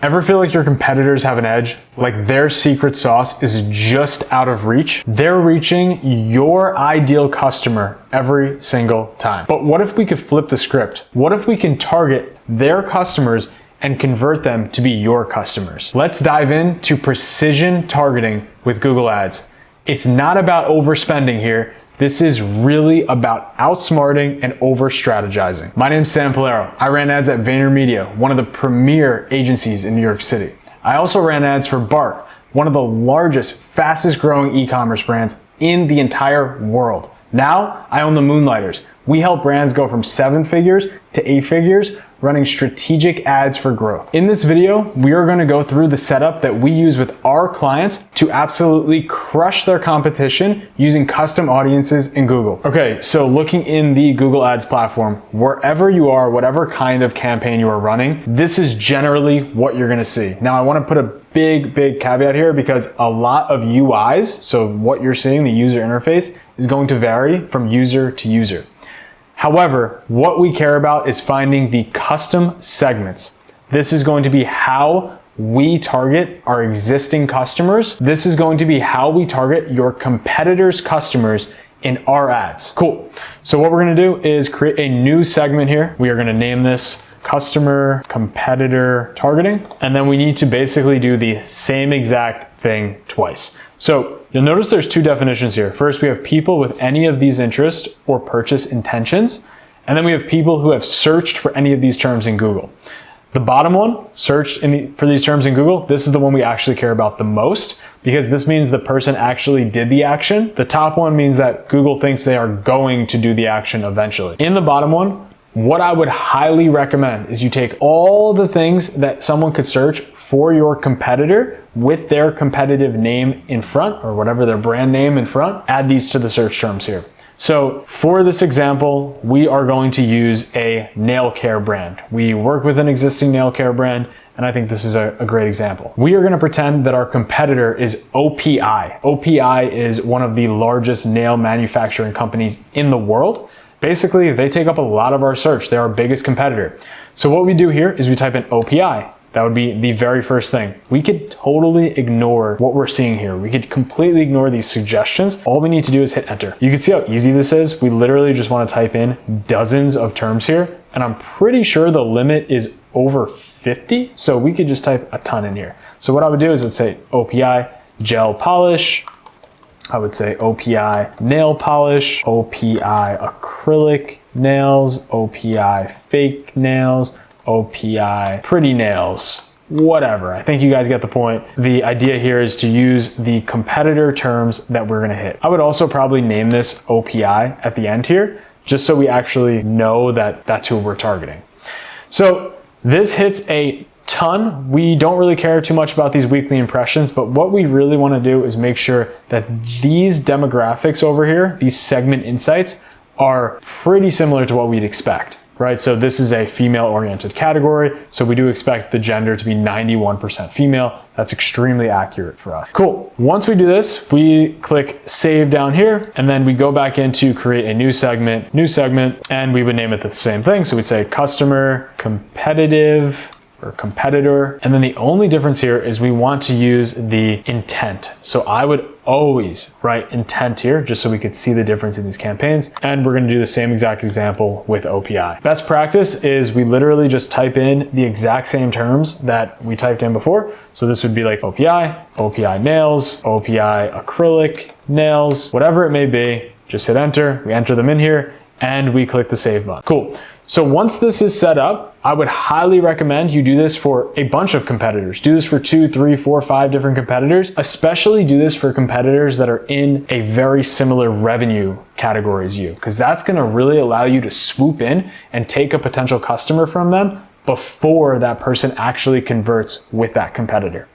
Ever feel like your competitors have an edge? Like their secret sauce is just out of reach? They're reaching your ideal customer every single time. But what if we could flip the script? What if we can target their customers and convert them to be your customers? Let's dive into precision targeting with Google Ads. It's not about overspending here. This is really about outsmarting and over strategizing. My name's Sam Polero. I ran ads at VaynerMedia, one of the premier agencies in New York City. I also ran ads for Bark, one of the largest, fastest growing e-commerce brands in the entire world. Now I own the Moonlighters. We help brands go from 7 figures to 8 figures running strategic ads for growth. In this video, we are going to go through the setup that we use with our clients to absolutely crush their competition using custom audiences in Google. Okay, so looking in the Google Ads platform, wherever you are, whatever kind of campaign you are running, this is generally what you're going to see. Now, I want to put a big caveat here because a lot of UIs, so what you're seeing, the user interface, is going to vary from user to user. However, what we care about is finding the custom segments. This is going to be how we target our existing customers. This is going to be how we target your competitors' customers in our ads. Cool. So what we're going to do is create a new segment here. We are going to name this customer competitor targeting. And then we need to basically do the same exact thing twice. So you'll notice there's 2 definitions here. First, we have people with any of these interests or purchase intentions. And then we have people who have searched for any of these terms in Google. The bottom one, searched for these terms in Google, this is the one we actually care about the most because this means the person actually did the action. The top one means that Google thinks they are going to do the action eventually. In the bottom one, what I would highly recommend is you take all the things that someone could search for your competitor with their competitive name in front or whatever their brand name in front, add these to the search terms here. So for this example, we are going to use a nail care brand. We work with an existing nail care brand, and I think this is a great example. We are going to pretend that our competitor is OPI. OPI is one of the largest nail manufacturing companies in the world. Basically, they take up a lot of our search. They're our biggest competitor. So what we do here is we type in OPI. That would be the very first thing. We could totally ignore what we're seeing here. We could completely ignore these suggestions. All we need to do is hit enter. You can see how easy this is. We literally just want to type in dozens of terms here. And I'm pretty sure the limit is over 50. So we could just type a ton in here. So what I would do is let's say OPI gel polish. I would say OPI nail polish, OPI acrylic nails, OPI fake nails, OPI pretty nails, whatever. I think you guys get the point. The idea here is to use the competitor terms that we're going to hit. I would also probably name this OPI at the end here, just so we actually know that that's who we're targeting. So this hits a ton. We don't really care too much about these weekly impressions, but what we really want to do is make sure that these demographics over here, these segment insights, are pretty similar to what we'd expect. Right, so this is a female-oriented category, so we do expect the gender to be 91% female. That's extremely accurate for us. Cool. Once we do this, we click save down here, and then we go back in to create a new segment, and we would name it the same thing. So we'd say customer competitive or competitor. And then the only difference here is we want to use the intent. So I would always write intent here just so we could see the difference in these campaigns. And we're going to do the same exact example with OPI. Best practice is we literally just type in the exact same terms that we typed in before. So this would be like OPI, OPI nails, OPI acrylic nails, whatever it may be. Just hit enter, we enter them in here, and we click the save button. Cool. So once this is set up, I would highly recommend you do this for a bunch of competitors. Do this for 2, 3, 4, 5 different competitors. Especially do this for competitors that are in a very similar revenue category as you, because that's going to really allow you to swoop in and take a potential customer from them before that person actually converts with that competitor.